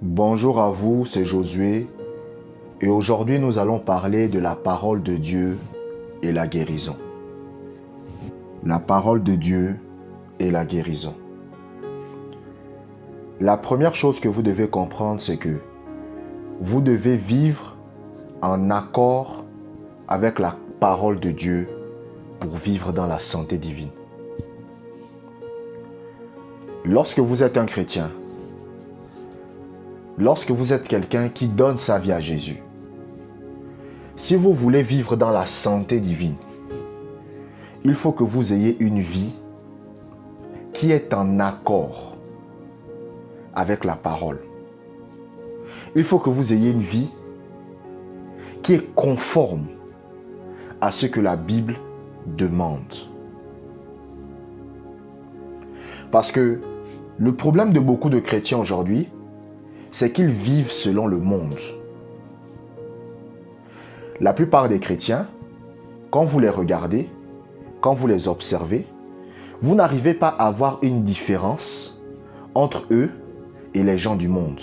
Bonjour à vous, c'est Josué et aujourd'hui nous allons parler de la parole de Dieu et la guérison. La parole de Dieu et la guérison. La première chose que vous devez comprendre, c'est que vous devez vivre en accord avec la parole de Dieu pour vivre dans la santé divine. Lorsque vous êtes un chrétien, lorsque vous êtes quelqu'un qui donne sa vie à Jésus, si vous voulez vivre dans la santé divine, il faut que vous ayez une vie qui est en accord avec la parole. Il faut que vous ayez une vie qui est conforme à ce que la Bible demande. Parce que le problème de beaucoup de chrétiens aujourd'hui, c'est qu'ils vivent selon le monde. La plupart des chrétiens, quand vous les regardez, quand vous les observez, vous n'arrivez pas à voir une différence entre eux et les gens du monde.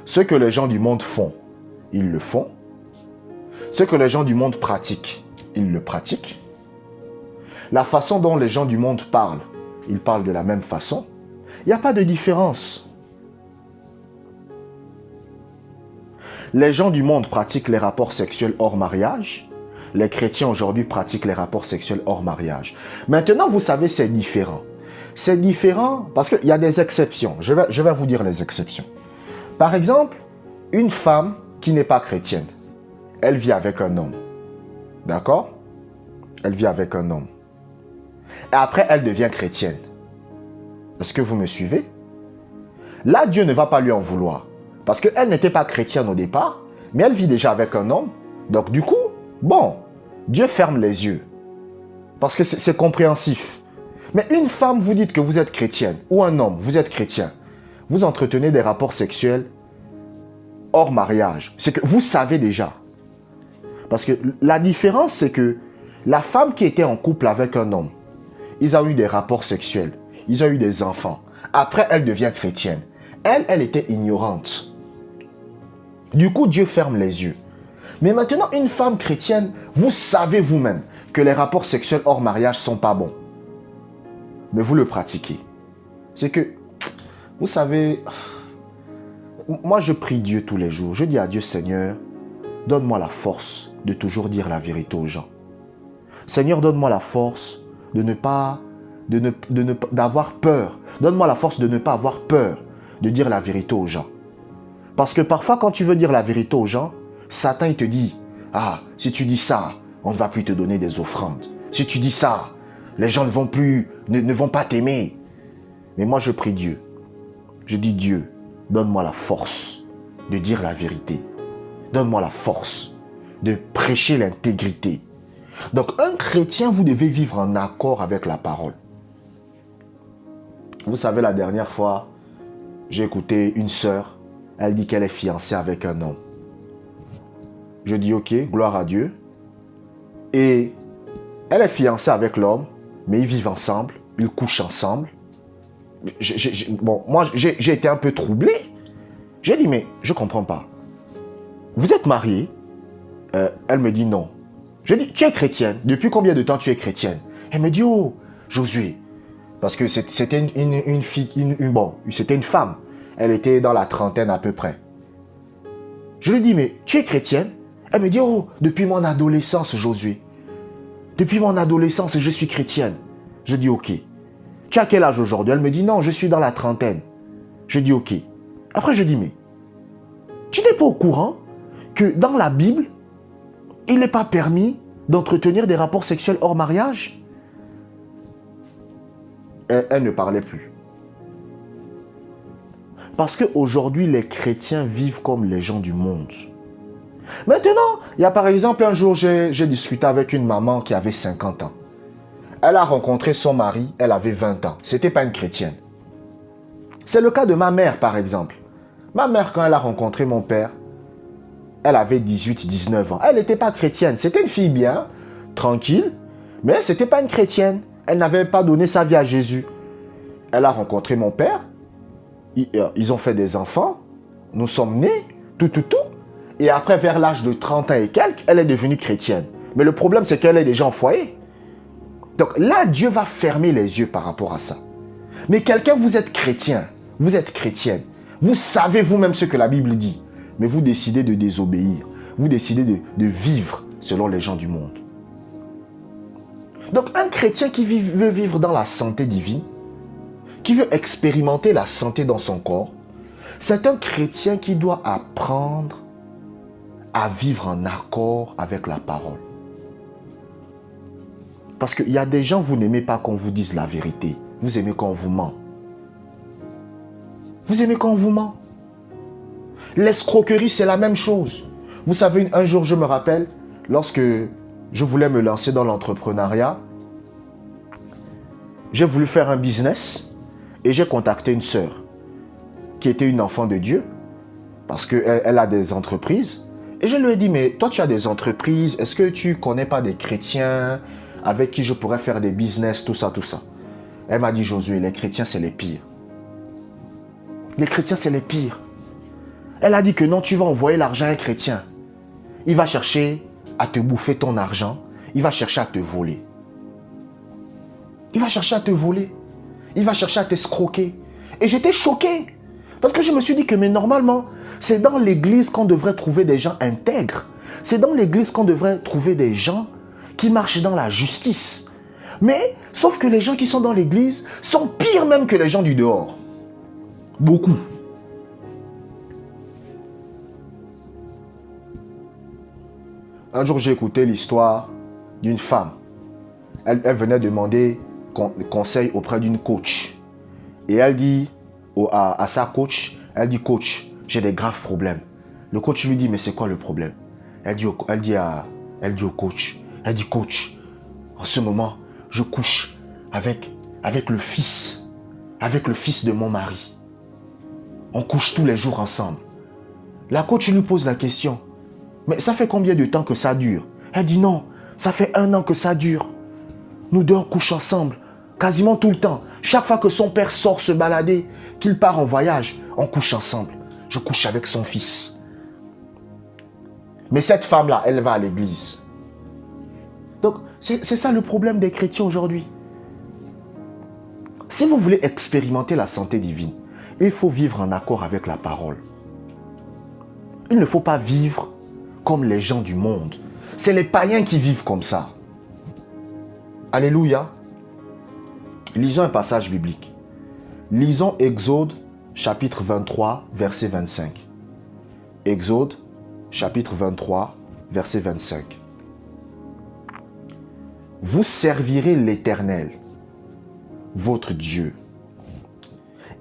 Ce que les gens du monde font, ils le font. Ce que les gens du monde pratiquent, ils le pratiquent. La façon dont les gens du monde parlent, ils parlent de la même façon. Il n'y a pas de différence. Les gens du monde pratiquent les rapports sexuels hors mariage. Les chrétiens aujourd'hui pratiquent les rapports sexuels hors mariage. Maintenant, vous savez, c'est différent. C'est différent parce qu'il y a des exceptions. Je vais vous dire les exceptions. Par exemple, une femme qui n'est pas chrétienne, elle vit avec un homme. D'accord? Elle vit avec un homme. Et après, elle devient chrétienne. Est-ce que vous me suivez? Là, Dieu ne va pas lui en vouloir. Parce qu'elle n'était pas chrétienne au départ, mais elle vit déjà avec un homme. Donc du coup, bon, Dieu ferme les yeux. Parce que c'est compréhensif. Mais une femme, vous dites que vous êtes chrétienne, ou un homme, vous êtes chrétien. Vous entretenez des rapports sexuels hors mariage. C'est que vous savez déjà. Parce que la différence, c'est que la femme qui était en couple avec un homme, ils ont eu des rapports sexuels, ils ont eu des enfants. Après, elle devient chrétienne. Elle était ignorante. Du coup, Dieu ferme les yeux. Mais maintenant, une femme chrétienne, vous savez vous-même que les rapports sexuels hors mariage ne sont pas bons. Mais vous le pratiquez. C'est que, vous savez, moi je prie Dieu tous les jours. Je dis à Dieu, Seigneur, donne-moi la force de toujours dire la vérité aux gens. Seigneur, donne-moi la force de ne pas, d'avoir peur. Donne-moi la force de ne pas avoir peur de dire la vérité aux gens. Parce que parfois, quand tu veux dire la vérité aux gens, Satan il te dit, ah, si tu dis ça, on ne va plus te donner des offrandes. Si tu dis ça, les gens ne vont pas t'aimer. Mais moi, je prie Dieu. Je dis, Dieu, donne-moi la force de dire la vérité. Donne-moi la force de prêcher l'intégrité. Donc, un chrétien, vous devez vivre en accord avec la parole. Vous savez, la dernière fois, j'ai écouté une sœur. Elle dit qu'elle est fiancée avec un homme. Je dis ok, gloire à Dieu. Et elle est fiancée avec l'homme, mais ils vivent ensemble, ils couchent ensemble. Moi, j'ai été un peu troublé. J'ai dit, mais je ne comprends pas. Vous êtes mariés? Elle me dit non. Je dis, tu es chrétienne. Depuis combien de temps tu es chrétienne? Elle me dit, oh, Josué. Parce que c'était une fille, c'était une femme. Elle était dans la trentaine à peu près. Je lui dis, mais tu es chrétienne? Elle me dit, oh, depuis mon adolescence, Josué. Depuis mon adolescence, je suis chrétienne. Je dis, ok. Tu as quel âge aujourd'hui? Elle me dit, non, je suis dans la trentaine. Je dis, ok. Après, je dis, mais tu n'es pas au courant que dans la Bible, il n'est pas permis d'entretenir des rapports sexuels hors mariage? Elle ne parlait plus. Parce qu'aujourd'hui, les chrétiens vivent comme les gens du monde. Maintenant, il y a par exemple, un jour, j'ai discuté avec une maman qui avait 50 ans. Elle a rencontré son mari, elle avait 20 ans. Ce n'était pas une chrétienne. C'est le cas de ma mère, par exemple. Ma mère, quand elle a rencontré mon père, elle avait 18-19 ans. Elle n'était pas chrétienne. C'était une fille bien, tranquille, mais ce n'était pas une chrétienne. Elle n'avait pas donné sa vie à Jésus. Elle a rencontré mon père. ils ont fait des enfants, nous sommes nés, tout. Et après, vers l'âge de 30 ans et quelques, elle est devenue chrétienne. Mais le problème, c'est qu'elle est déjà en foyer. Donc là, Dieu va fermer les yeux par rapport à ça. Mais quelqu'un, vous êtes chrétien, vous êtes chrétienne, vous savez vous-même ce que la Bible dit, mais vous décidez de désobéir, vous décidez de vivre selon les gens du monde. Donc un chrétien qui veut vivre dans la santé divine, qui veut expérimenter la santé dans son corps, c'est un chrétien qui doit apprendre à vivre en accord avec la parole. Parce qu'il y a des gens, vous n'aimez pas qu'on vous dise la vérité. Vous aimez qu'on vous ment. Vous aimez qu'on vous ment. L'escroquerie, c'est la même chose. Vous savez, un jour, je me rappelle, lorsque je voulais me lancer dans l'entrepreneuriat, j'ai voulu faire un business et j'ai contacté une sœur qui était une enfant de Dieu parce qu'elle a des entreprises. Et je lui ai dit, mais toi, tu as des entreprises, est-ce que tu ne connais pas des chrétiens avec qui je pourrais faire des business, tout ça. Elle m'a dit, Josué, les chrétiens, c'est les pires. Les chrétiens, c'est les pires. Elle a dit que non, tu vas envoyer l'argent à un chrétien. Il va chercher à te bouffer ton argent. Il va chercher à te voler. Il va chercher à te voler. Il va chercher à t'escroquer. Et j'étais choqué. Parce que je me suis dit que, mais normalement, c'est dans l'église qu'on devrait trouver des gens intègres. C'est dans l'église qu'on devrait trouver des gens qui marchent dans la justice. Mais, sauf que les gens qui sont dans l'église sont pires même que les gens du dehors. Beaucoup. Un jour, j'ai écouté l'histoire d'une femme. Elle venait demander conseil auprès d'une coach. Et elle dit à sa coach, elle dit, coach, j'ai des graves problèmes. Le coach lui dit, mais c'est quoi le problème? Elle dit au coach, elle dit, coach, en ce moment, je couche avec le fils de mon mari. On couche tous les jours ensemble. La coach lui pose la question, mais ça fait combien de temps que ça dure? Elle dit, non, ça fait 1 an que ça dure. Nous deux, on couche ensemble, quasiment tout le temps. Chaque fois que son père sort se balader, qu'il part en voyage, on couche ensemble. Je couche avec son fils. Mais cette femme-là, elle va à l'église. Donc, c'est ça le problème des chrétiens aujourd'hui. Si vous voulez expérimenter la santé divine, il faut vivre en accord avec la parole. Il ne faut pas vivre comme les gens du monde. C'est les païens qui vivent comme ça. Alléluia. Lisons un passage biblique. Lisons Exode, chapitre 23, verset 25. Exode, chapitre 23, verset 25. Vous servirez l'Éternel, votre Dieu,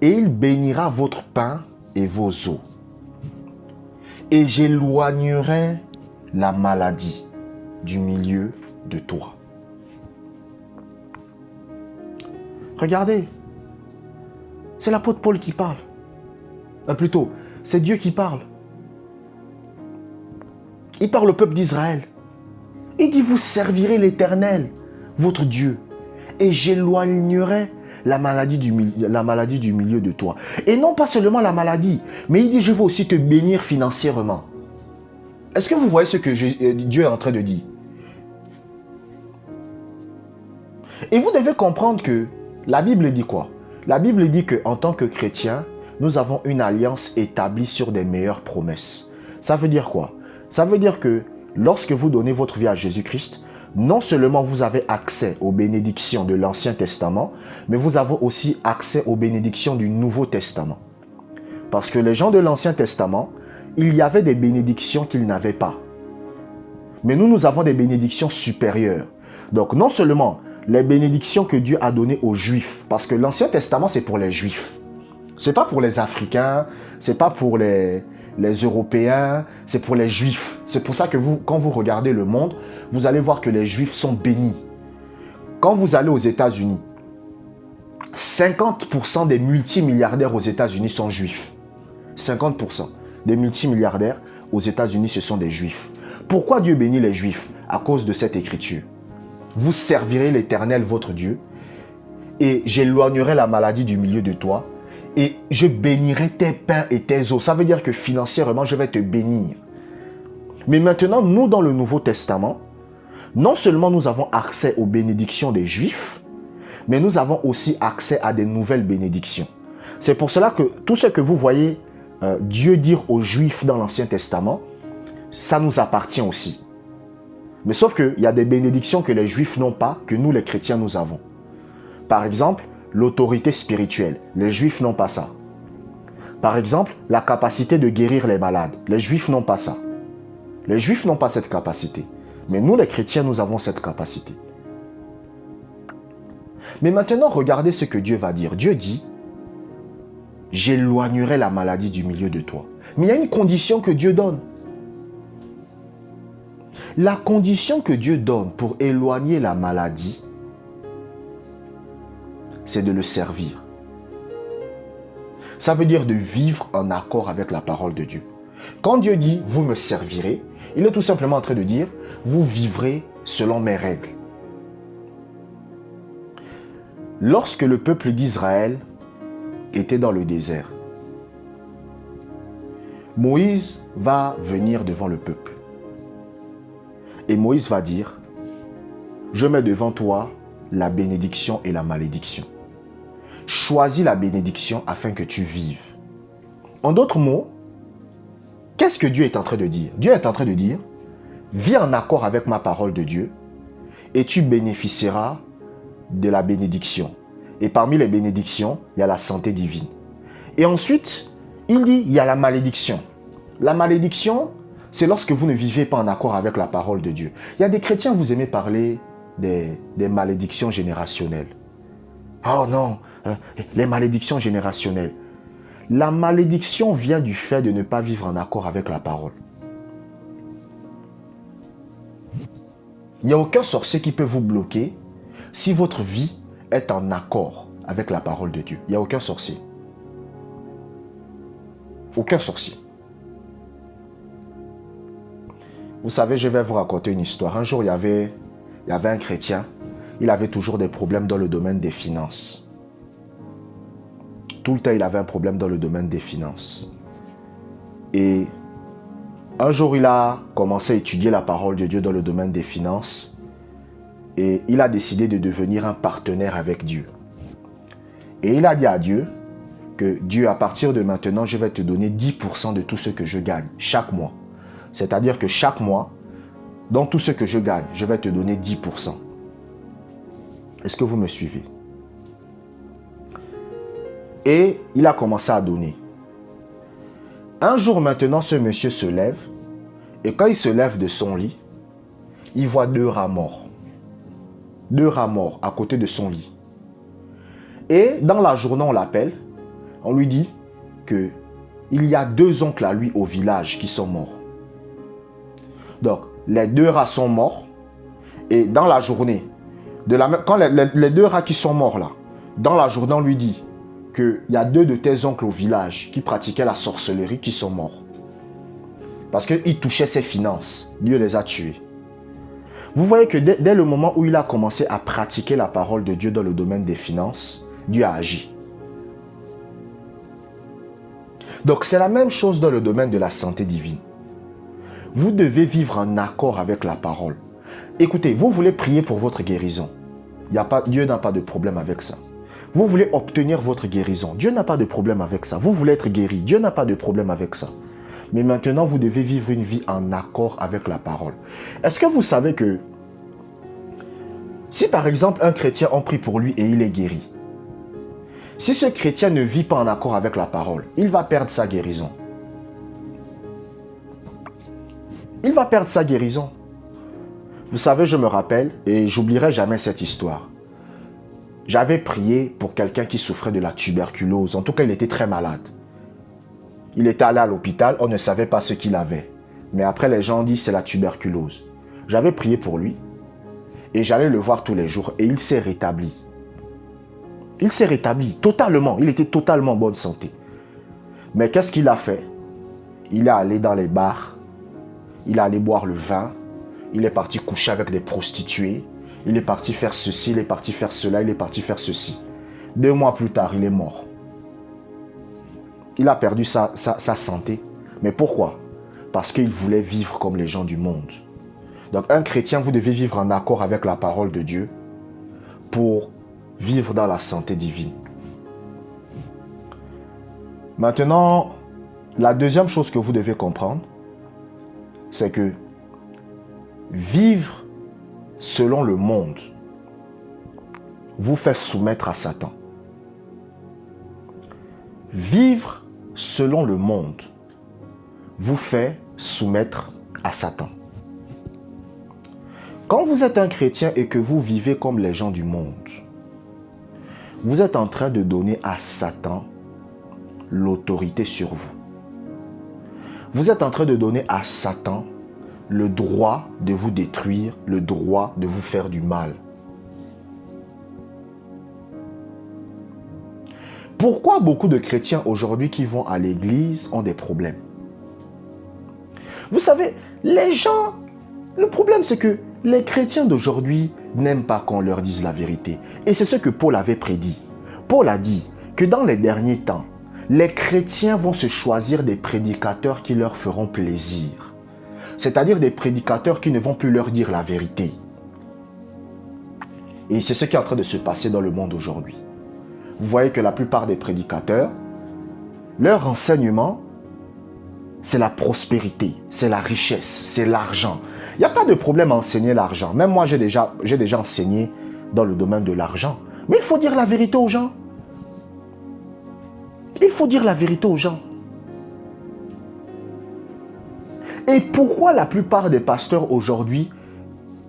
et il bénira votre pain et vos eaux. Et j'éloignerai la maladie du milieu de toi. Regardez, c'est l'apôtre Paul qui parle. Plutôt, c'est Dieu qui parle. Il parle au peuple d'Israël. Il dit, vous servirez l'Éternel, votre Dieu, et j'éloignerai la maladie du milieu de toi. Et non pas seulement la maladie, mais il dit, je vais aussi te bénir financièrement. Est-ce que vous voyez ce que Dieu est en train de dire? Et vous devez comprendre que la Bible dit quoi? La Bible dit qu'en tant que chrétiens, nous avons une alliance établie sur des meilleures promesses. Ça veut dire quoi? Ça veut dire que lorsque vous donnez votre vie à Jésus-Christ, non seulement vous avez accès aux bénédictions de l'Ancien Testament, mais vous avez aussi accès aux bénédictions du Nouveau Testament. Parce que les gens de l'Ancien Testament, il y avait des bénédictions qu'ils n'avaient pas. Mais nous avons des bénédictions supérieures. Donc non seulement les bénédictions que Dieu a données aux Juifs, parce que l'Ancien Testament, c'est pour les Juifs. C'est pas pour les Africains, c'est pas pour les Européens, c'est pour les Juifs. C'est pour ça que quand vous regardez le monde, vous allez voir que les Juifs sont bénis. Quand vous allez aux États-Unis, 50% des multimilliardaires aux États-Unis sont Juifs. 50% des multimilliardaires aux États-Unis, ce sont des Juifs. Pourquoi Dieu bénit les Juifs? À cause de cette écriture. Vous servirez l'Éternel, votre Dieu, et j'éloignerai la maladie du milieu de toi, et je bénirai tes pains et tes eaux. Ça veut dire que financièrement, je vais te bénir. Mais maintenant, nous, dans le Nouveau Testament, non seulement nous avons accès aux bénédictions des Juifs, mais nous avons aussi accès à des nouvelles bénédictions. C'est pour cela que tout ce que vous voyez Dieu dire aux Juifs dans l'Ancien Testament, ça nous appartient aussi. Mais sauf qu'il y a des bénédictions que les Juifs n'ont pas, que nous les chrétiens nous avons. Par exemple, l'autorité spirituelle. Les Juifs n'ont pas ça. Par exemple, la capacité de guérir les malades. Les Juifs n'ont pas ça. Les Juifs n'ont pas cette capacité. Mais nous les chrétiens, nous avons cette capacité. Mais maintenant, regardez ce que Dieu va dire. Dieu dit, j'éloignerai la maladie du milieu de toi. Mais il y a une condition que Dieu donne. La condition que Dieu donne pour éloigner la maladie, c'est de le servir. Ça veut dire de vivre en accord avec la parole de Dieu. Quand Dieu dit, vous me servirez, il est tout simplement en train de dire, vous vivrez selon mes règles. Lorsque le peuple d'Israël était dans le désert, Moïse va venir devant le peuple. Et Moïse va dire, je mets devant toi la bénédiction et la malédiction. Choisis la bénédiction afin que tu vives. En d'autres mots, qu'est-ce que Dieu est en train de dire? Dieu est en train de dire, vis en accord avec ma parole de Dieu et tu bénéficieras de la bénédiction. Et parmi les bénédictions, il y a la santé divine. Et ensuite, il dit, il y a la malédiction. La malédiction, c'est lorsque vous ne vivez pas en accord avec la parole de Dieu. Il y a des chrétiens, vous aimez parler des malédictions générationnelles. Oh non, les malédictions générationnelles. La malédiction vient du fait de ne pas vivre en accord avec la parole. Il n'y a aucun sorcier qui peut vous bloquer si votre vie est en accord avec la parole de Dieu. Il n'y a aucun sorcier. Aucun sorcier. Vous savez, je vais vous raconter une histoire. Un jour, il y avait un chrétien. Il avait toujours des problèmes dans le domaine des finances. Tout le temps, il avait un problème dans le domaine des finances. Et un jour, il a commencé à étudier la parole de Dieu dans le domaine des finances. Et il a décidé de devenir un partenaire avec Dieu. Et il a dit à Dieu que Dieu, à partir de maintenant, je vais te donner 10% de tout ce que je gagne chaque mois. C'est-à-dire que chaque mois, dans tout ce que je gagne, je vais te donner 10%. Est-ce que vous me suivez? Et il a commencé à donner. Un jour maintenant, ce monsieur se lève. Et quand il se lève de son lit, il voit 2 rats morts. 2 rats morts à côté de son lit. Et dans la journée, on l'appelle. On lui dit qu'il y a 2 oncles à lui au village qui sont morts. Donc, les 2 rats sont morts. Et dans la journée, quand les 2 rats qui sont morts là, dans la journée, on lui dit qu'il y a 2 de tes oncles au village qui pratiquaient la sorcellerie qui sont morts. Parce qu'ils touchaient ses finances. Dieu les a tués. Vous voyez que dès le moment où il a commencé à pratiquer la parole de Dieu dans le domaine des finances, Dieu a agi. Donc c'est la même chose dans le domaine de la santé divine. Vous devez vivre en accord avec la parole. Écoutez, vous voulez prier pour votre guérison. Dieu n'a pas de problème avec ça. Vous voulez obtenir votre guérison. Dieu n'a pas de problème avec ça. Vous voulez être guéri. Dieu n'a pas de problème avec ça. Mais maintenant, vous devez vivre une vie en accord avec la parole. Est-ce que vous savez que si par exemple un chrétien, on prie pour lui et il est guéri, si ce chrétien ne vit pas en accord avec la parole, il va perdre sa guérison. Il va perdre sa guérison. Vous savez, je me rappelle, et j'oublierai jamais cette histoire. J'avais prié pour quelqu'un qui souffrait de la tuberculose. En tout cas, il était très malade. Il était allé à l'hôpital, on ne savait pas ce qu'il avait. Mais après, les gens ont dit c'est la tuberculose. J'avais prié pour lui et j'allais le voir tous les jours et il s'est rétabli. Il s'est rétabli totalement. Il était totalement en bonne santé. Mais qu'est-ce qu'il a fait? Il est allé dans les bars. Il est allé boire le vin. Il est parti coucher avec des prostituées. Il est parti faire ceci, il est parti faire cela, il est parti faire ceci. 2 mois plus tard, il est mort. il a perdu sa santé. Mais pourquoi? Parce qu'il voulait vivre comme les gens du monde. Donc un chrétien, vous devez vivre en accord avec la parole de Dieu pour vivre dans la santé divine. Maintenant, la deuxième chose que vous devez comprendre, c'est que vivre selon le monde vous fait soumettre à Satan. Vivre selon le monde vous fait soumettre à Satan. Quand vous êtes un chrétien et que vous vivez comme les gens du monde, vous êtes en train de donner à Satan l'autorité sur vous. Vous êtes en train de donner à Satan le droit de vous détruire, le droit de vous faire du mal. Pourquoi beaucoup de chrétiens aujourd'hui qui vont à l'église ont des problèmes? Vous savez, les gens, le problème c'est que les chrétiens d'aujourd'hui n'aiment pas qu'on leur dise la vérité. Et c'est ce que Paul avait prédit. Paul a dit que dans les derniers temps, les chrétiens vont se choisir des prédicateurs qui leur feront plaisir. C'est-à-dire des prédicateurs qui ne vont plus leur dire la vérité. Et c'est ce qui est en train de se passer dans le monde aujourd'hui. Vous voyez que la plupart des prédicateurs, leur enseignement, c'est la prospérité, c'est la richesse, c'est l'argent. Il n'y a pas de problème à enseigner l'argent. Même moi, j'ai déjà enseigné dans le domaine de l'argent. Mais il faut dire la vérité aux gens. Il faut dire la vérité aux gens. Et pourquoi la plupart des pasteurs aujourd'hui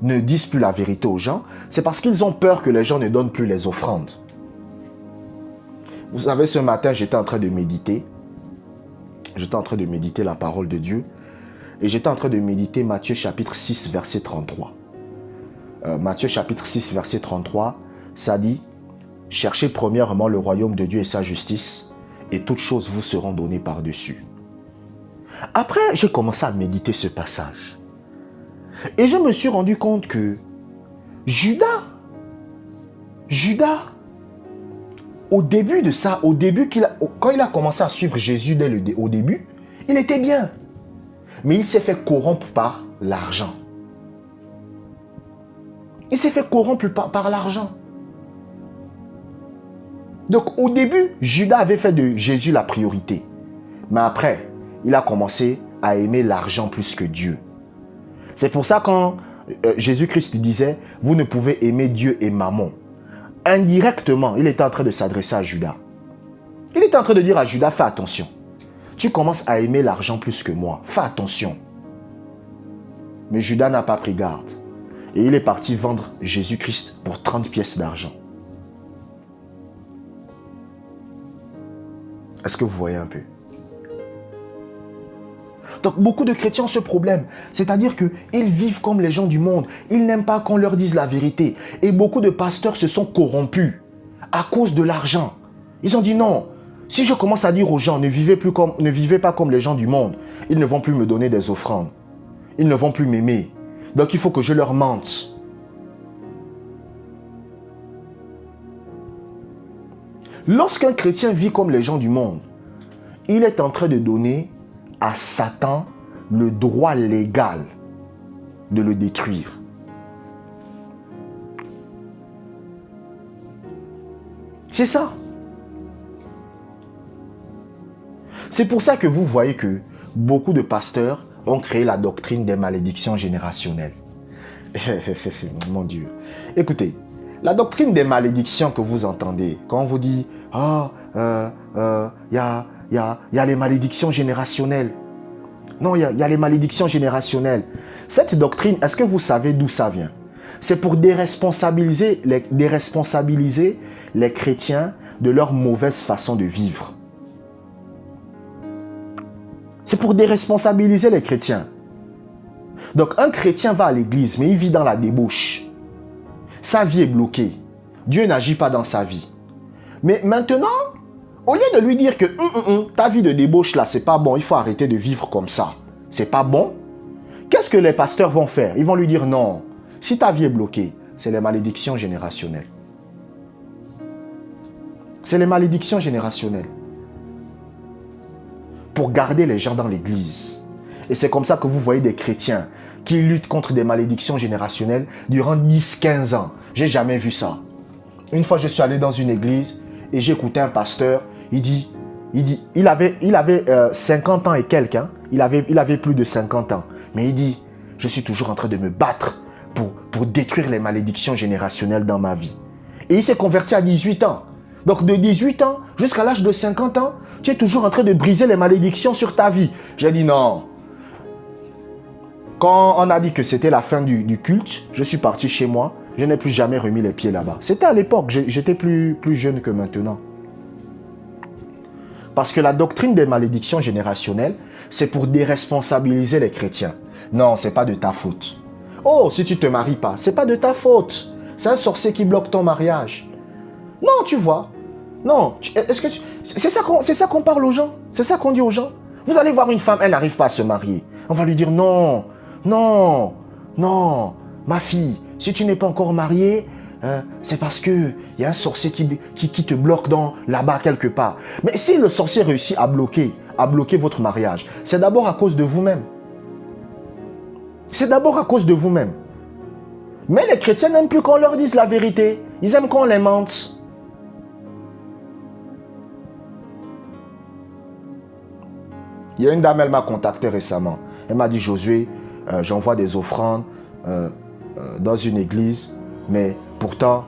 ne disent plus la vérité aux gens? C'est parce qu'ils ont peur que les gens ne donnent plus les offrandes. Vous savez, ce matin, j'étais en train de méditer. J'étais en train de méditer la parole de Dieu. Et j'étais en train de méditer Matthieu chapitre 6, verset 33. Matthieu chapitre 6, verset 33, ça dit « Cherchez premièrement le royaume de Dieu et sa justice, et toutes choses vous seront données par-dessus. » Après, j'ai commencé à méditer ce passage. Et je me suis rendu compte que Judas, au début de ça, quand il a commencé à suivre Jésus au début, il était bien. Mais il s'est fait corrompre par l'argent. Il s'est fait corrompre par l'argent. Donc au début, Judas avait fait de Jésus la priorité. Mais après, il a commencé à aimer l'argent plus que Dieu. C'est pour ça quand Jésus-Christ disait, vous ne pouvez aimer Dieu et Mammon. Indirectement, il était en train de s'adresser à Judas. Il était en train de dire à Judas, fais attention. Tu commences à aimer l'argent plus que moi. Fais attention. Mais Judas n'a pas pris garde. Et il est parti vendre Jésus-Christ pour 30 pièces d'argent. Est-ce que vous voyez un peu? Donc beaucoup de chrétiens ont ce problème. C'est-à-dire qu'ils vivent comme les gens du monde. Ils n'aiment pas qu'on leur dise la vérité. Et beaucoup de pasteurs se sont corrompus à cause de l'argent. Ils ont dit non. Si je commence à dire aux gens, ne vivez pas comme les gens du monde, ils ne vont plus me donner des offrandes. Ils ne vont plus m'aimer. Donc il faut que je leur mente. Lorsqu'un chrétien vit comme les gens du monde, il est en train de donner à Satan le droit légal de le détruire. C'est ça. C'est pour ça que vous voyez que beaucoup de pasteurs ont créé la doctrine des malédictions générationnelles. Mon Dieu. Écoutez, la doctrine des malédictions que vous entendez, quand on vous dit « Ah, il y a les malédictions générationnelles. » Non, il y a les malédictions générationnelles. Cette doctrine, est-ce que vous savez d'où ça vient? C'est pour déresponsabiliser les chrétiens de leur mauvaise façon de vivre. C'est pour déresponsabiliser les chrétiens. Donc un chrétien va à l'église, mais il vit dans la débauche. Sa vie est bloquée. Dieu n'agit pas dans sa vie. Mais maintenant, au lieu de lui dire que ta vie de débauche là, c'est pas bon, il faut arrêter de vivre comme ça. C'est pas bon. Qu'est-ce que les pasteurs vont faire? Ils vont lui dire non. Si ta vie est bloquée, c'est les malédictions générationnelles. C'est les malédictions générationnelles. pour garder les gens dans l'église. Et c'est comme ça que vous voyez des chrétiens qui luttent contre des malédictions générationnelles durant 10-15 ans. J'ai jamais vu ça. Une fois, je suis allé dans une église et j'écoutais un pasteur. Il avait 50 ans et quelques. Hein. Il avait plus de 50 ans. Mais il dit, je suis toujours en train de me battre pour détruire les malédictions générationnelles dans ma vie. Et il s'est converti à 18 ans. Donc de 18 ans jusqu'à l'âge de 50 ans, tu es toujours en train de briser les malédictions sur ta vie. J'ai dit non. Quand on a dit que c'était la fin du culte, je suis parti chez moi. Je n'ai plus jamais remis les pieds là-bas. C'était à l'époque, j'étais plus jeune que maintenant. Parce que la doctrine des malédictions générationnelles, c'est pour déresponsabiliser les chrétiens. Non, c'est pas de ta faute. Oh, si tu te maries pas, c'est pas de ta faute. C'est un sorcier qui bloque ton mariage. Non, tu vois. Non, c'est ça qu'on parle aux gens. C'est ça qu'on dit aux gens. Vous allez voir une femme, elle n'arrive pas à se marier. On va lui dire non, non, non, ma fille, si tu n'es pas encore mariée, c'est parce qu'il y a un sorcier qui te bloque là-bas quelque part. Mais si le sorcier réussit à bloquer votre mariage, c'est d'abord à cause de vous-même. C'est d'abord à cause de vous-même. Mais les chrétiens n'aiment plus qu'on leur dise la vérité. Ils aiment qu'on les mente. Il y a une dame, elle m'a contacté récemment. Elle m'a dit, Josué, j'envoie des offrandes dans une église, mais pourtant,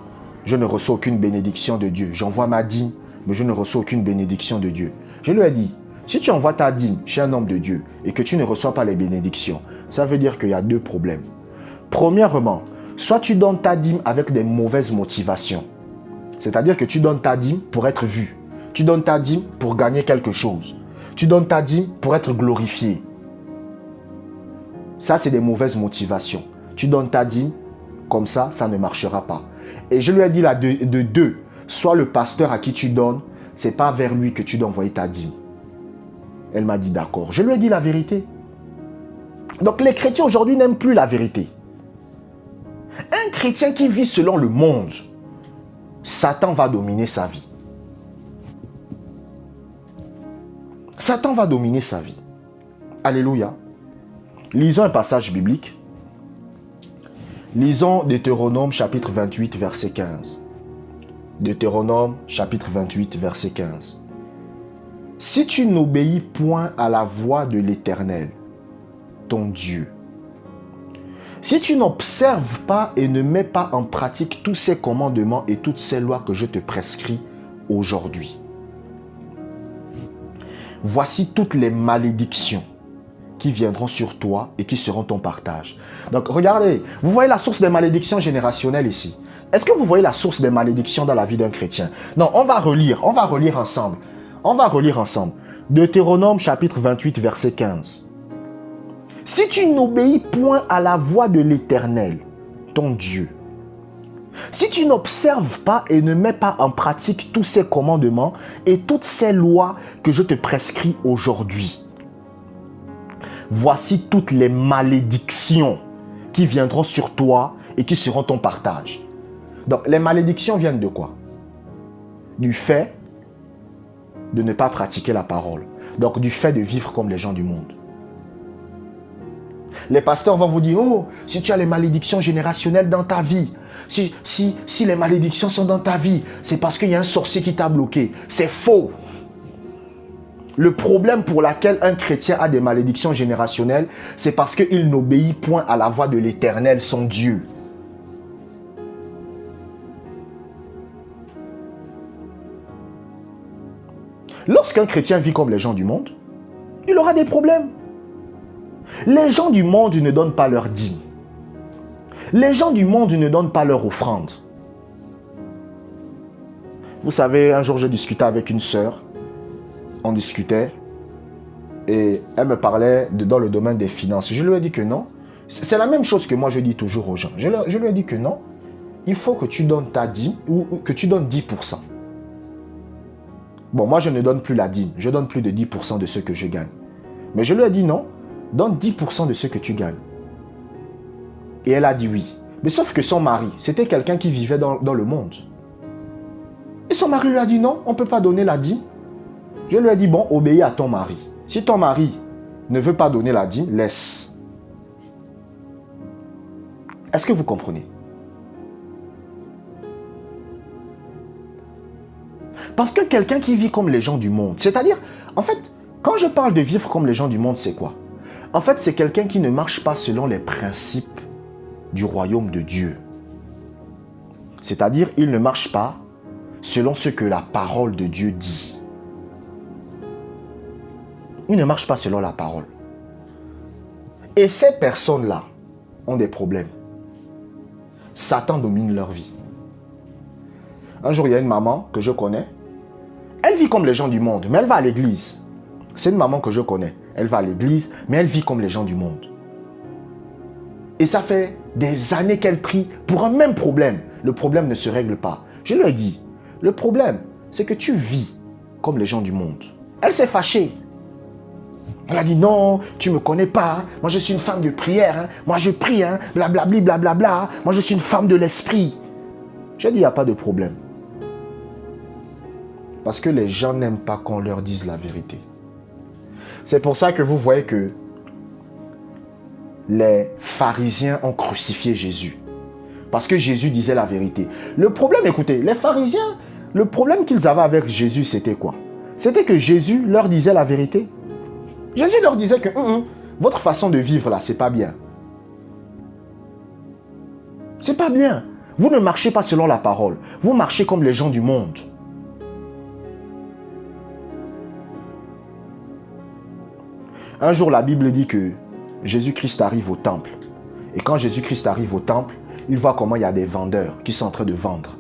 je ne reçois aucune bénédiction de Dieu. J'envoie ma dîme, mais je ne reçois aucune bénédiction de Dieu. Je lui ai dit, si tu envoies ta dîme chez un homme de Dieu et que tu ne reçois pas les bénédictions, ça veut dire qu'il y a deux problèmes. Premièrement, soit tu donnes ta dîme avec des mauvaises motivations. C'est-à-dire que tu donnes ta dîme pour être vu. Tu donnes ta dîme pour gagner quelque chose. Tu donnes ta dîme pour être glorifié. Ça, c'est des mauvaises motivations. Tu donnes ta dîme, comme ça ne marchera pas. Et je lui ai dit là de deux, soit le pasteur à qui tu donnes, c'est pas vers lui que tu dois envoyer ta dîme. Elle m'a dit d'accord. Je lui ai dit la vérité. Donc les chrétiens aujourd'hui n'aiment plus la vérité. Un chrétien qui vit selon le monde, Satan va dominer sa vie. Satan va dominer sa vie. Alléluia. Lisons un passage biblique. Lisons Deutéronome chapitre 28 verset 15. Deutéronome chapitre 28 verset 15. Si tu n'obéis point à la voix de l'Éternel, ton Dieu, si tu n'observes pas et ne mets pas en pratique tous ces commandements et toutes ces lois que je te prescris aujourd'hui, voici toutes les malédictions qui viendront sur toi et qui seront ton partage. Donc regardez, vous voyez la source des malédictions générationnelles ici. Est-ce que vous voyez la source des malédictions dans la vie d'un chrétien? Non, on va relire ensemble. On va relire ensemble. Deutéronome chapitre 28 verset 15. Si tu n'obéis point à la voix de l'Éternel, ton Dieu, si tu n'observes pas et ne mets pas en pratique tous ces commandements et toutes ces lois que je te prescris aujourd'hui, voici toutes les malédictions qui viendront sur toi et qui seront ton partage. Donc, les malédictions viennent de quoi? Du fait de ne pas pratiquer la parole. Donc, du fait de vivre comme les gens du monde. Les pasteurs vont vous dire, oh, si tu as les malédictions générationnelles dans ta vie, si les malédictions sont dans ta vie, c'est parce qu'il y a un sorcier qui t'a bloqué. C'est faux. Le problème pour lequel un chrétien a des malédictions générationnelles, c'est parce qu'il n'obéit point à la voix de l'Éternel, son Dieu. Lorsqu'un chrétien vit comme les gens du monde, il aura des problèmes. Les gens du monde ne donnent pas leur dîme. Les gens du monde ne donnent pas leur offrande. Vous savez, un jour, je discutais avec une sœur. On discutait et elle me parlait dans le domaine des finances. Je lui ai dit que non. C'est la même chose que moi, je dis toujours aux gens. Je lui ai dit que non. Il faut que tu donnes ta dîme ou que tu donnes 10%. Bon, moi, je ne donne plus la dîme. Je donne plus de 10% de ce que je gagne. Mais je lui ai dit non. Donne 10% de ce que tu gagnes. Et elle a dit oui. Mais sauf que son mari, c'était quelqu'un qui vivait dans le monde. Et son mari lui a dit non, on ne peut pas donner la dîme. Je lui ai dit bon, obéis à ton mari. Si ton mari ne veut pas donner la dîme, laisse. Est-ce que vous comprenez? Parce que quelqu'un qui vit comme les gens du monde, c'est-à-dire, en fait, quand je parle de vivre comme les gens du monde, c'est quoi? En fait, c'est quelqu'un qui ne marche pas selon les principes du royaume de Dieu. C'est-à-dire, il ne marche pas selon ce que la parole de Dieu dit. Il ne marche pas selon la parole. Et ces personnes-là ont des problèmes. Satan domine leur vie. Un jour, il y a une maman que je connais. Elle vit comme les gens du monde, mais elle va à l'église. C'est une maman que je connais. Elle va à l'église, mais elle vit comme les gens du monde. Et ça fait des années qu'elle prie pour un même problème. Le problème ne se règle pas. Je lui ai dit, le problème, c'est que tu vis comme les gens du monde. Elle s'est fâchée. Elle a dit, non, tu ne me connais pas. Moi, je suis une femme de prière. Hein. Moi, je prie. Hein. Blablabli, blablabla. Moi, je suis une femme de l'esprit. J'ai dit, il n'y a pas de problème. Parce que les gens n'aiment pas qu'on leur dise la vérité. C'est pour ça que vous voyez que les pharisiens ont crucifié Jésus. Parce que Jésus disait la vérité. Le problème, écoutez, les pharisiens, le problème qu'ils avaient avec Jésus, c'était quoi? C'était que Jésus leur disait la vérité. Jésus leur disait que votre façon de vivre là, c'est pas bien. C'est pas bien. Vous ne marchez pas selon la parole. Vous marchez comme les gens du monde. Un jour, la Bible dit que Jésus-Christ arrive au temple. Et quand Jésus-Christ arrive au temple, il voit comment il y a des vendeurs qui sont en train de vendre.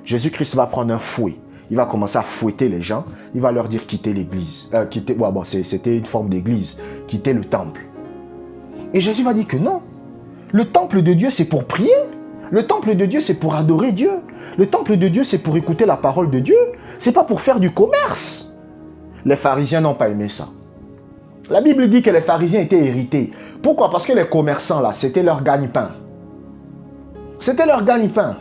Jésus-Christ va prendre un fouet. Il va commencer à fouetter les gens. Il va leur dire quitter l'église. C'était une forme d'église. Quitter le temple. Et Jésus va dire que non. Le temple de Dieu, c'est pour prier. Le temple de Dieu, c'est pour adorer Dieu. Le temple de Dieu, c'est pour écouter la parole de Dieu. C'est pas pour faire du commerce. Les pharisiens n'ont pas aimé ça. La Bible dit que les pharisiens étaient irrités. Pourquoi? Parce que les commerçants, là, c'était leur gagne-pain. C'était leur gagne-pain.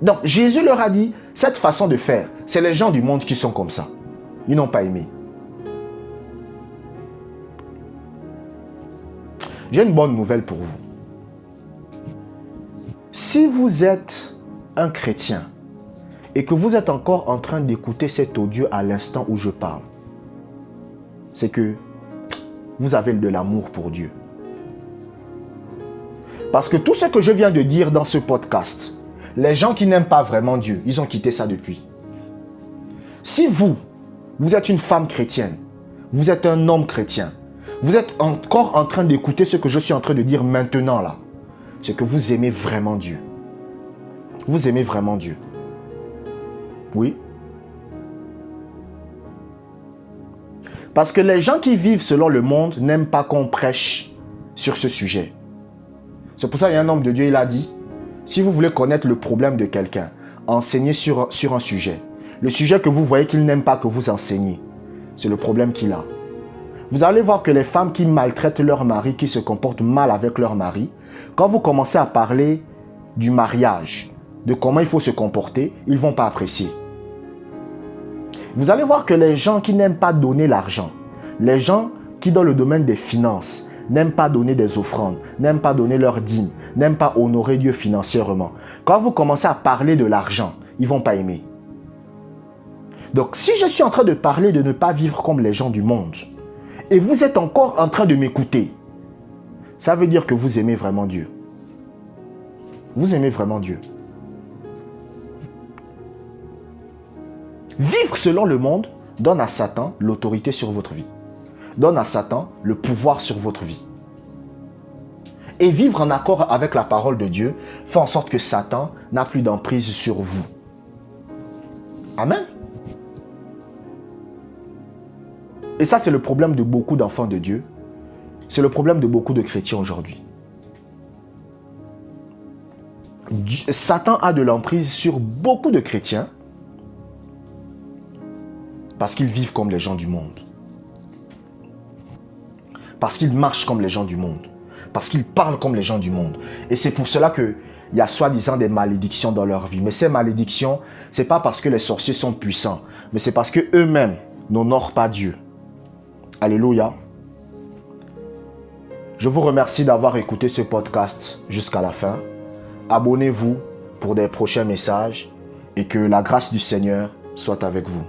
Donc, Jésus leur a dit, cette façon de faire, c'est les gens du monde qui sont comme ça. Ils n'ont pas aimé. J'ai une bonne nouvelle pour vous. Si vous êtes un chrétien et que vous êtes encore en train d'écouter cet audio à l'instant où je parle, c'est que vous avez de l'amour pour Dieu. Parce que tout ce que je viens de dire dans ce podcast, les gens qui n'aiment pas vraiment Dieu, ils ont quitté ça depuis. Si vous êtes une femme chrétienne, vous êtes un homme chrétien, vous êtes encore en train d'écouter ce que je suis en train de dire maintenant là, c'est que vous aimez vraiment Dieu. Vous aimez vraiment Dieu. Oui. Parce que les gens qui vivent selon le monde n'aiment pas qu'on prêche sur ce sujet. C'est pour ça qu'il y a un homme de Dieu, il a dit, si vous voulez connaître le problème de quelqu'un, enseignez sur un sujet. Le sujet que vous voyez qu'il n'aime pas que vous enseignez, c'est le problème qu'il a. Vous allez voir que les femmes qui maltraitent leur mari, qui se comportent mal avec leur mari, quand vous commencez à parler du mariage, de comment il faut se comporter, ils ne vont pas apprécier. Vous allez voir que les gens qui n'aiment pas donner l'argent, les gens qui dans le domaine des finances, n'aiment pas donner des offrandes, n'aiment pas donner leurs dîmes, n'aiment pas honorer Dieu financièrement. Quand vous commencez à parler de l'argent, ils ne vont pas aimer. Donc si je suis en train de parler de ne pas vivre comme les gens du monde, et vous êtes encore en train de m'écouter, ça veut dire que vous aimez vraiment Dieu. Vous aimez vraiment Dieu. Vivre selon le monde donne à Satan l'autorité sur votre vie. Donne à Satan le pouvoir sur votre vie. Et vivre en accord avec la parole de Dieu fait en sorte que Satan n'a plus d'emprise sur vous. Amen. Et ça, c'est le problème de beaucoup d'enfants de Dieu. C'est le problème de beaucoup de chrétiens aujourd'hui. Satan a de l'emprise sur beaucoup de chrétiens parce qu'ils vivent comme les gens du monde. Parce qu'ils marchent comme les gens du monde. Parce qu'ils parlent comme les gens du monde. Et c'est pour cela qu'il y a soi-disant des malédictions dans leur vie. Mais ces malédictions, ce n'est pas parce que les sorciers sont puissants, mais c'est parce qu'eux-mêmes, n'honore pas Dieu. Alléluia. Je vous remercie d'avoir écouté ce podcast jusqu'à la fin. Abonnez-vous pour des prochains messages et que la grâce du Seigneur soit avec vous.